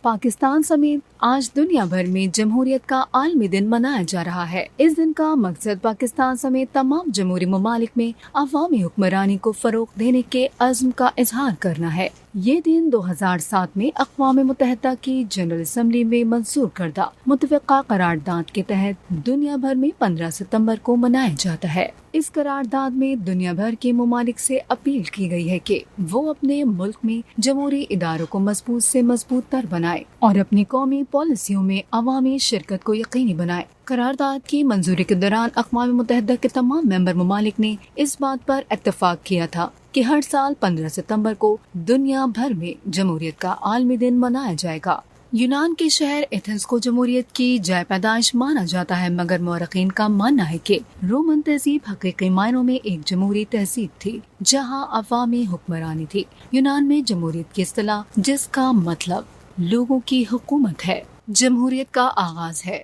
پاکستان سمیت آج دنیا بھر میں جمہوریت کا عالمی دن منایا جا رہا ہے۔ اس دن کا مقصد پاکستان سمیت تمام جمہوری ممالک میں عوامی حکمرانی کو فروغ دینے کے عزم کا اظہار کرنا ہے۔ یہ دن 2007 میں اقوام متحدہ کی جنرل اسمبلی میں منظور کردہ متفقہ قرارداد کے تحت دنیا بھر میں 15 ستمبر کو منایا جاتا ہے۔ اس قرارداد میں دنیا بھر کے ممالک سے اپیل کی گئی ہے کہ وہ اپنے ملک میں جمہوری اداروں کو مضبوط سے مضبوط تر بنائے اور اپنی قومی پالیسیوں میں عوامی شرکت کو یقینی بنائے۔ قرارداد کی منظوری کے دوران اقوام متحدہ کے تمام ممبر ممالک نے اس بات پر اتفاق کیا تھا کہ ہر سال 15 ستمبر کو دنیا بھر میں جمہوریت کا عالمی دن منایا جائے گا۔ یونان کے شہر ایتھنز کو جمہوریت کی جائے پیدائش مانا جاتا ہے، مگر مورخین کا ماننا ہے کہ رومن تہذیب حقیقی معنوں میں ایک جمہوری تہذیب تھی جہاں عوامی حکمرانی تھی۔ یونان میں جمہوریت کی اصطلاح، جس کا مطلب لوگوں کی حکومت ہے، جمہوریت کا آغاز ہے۔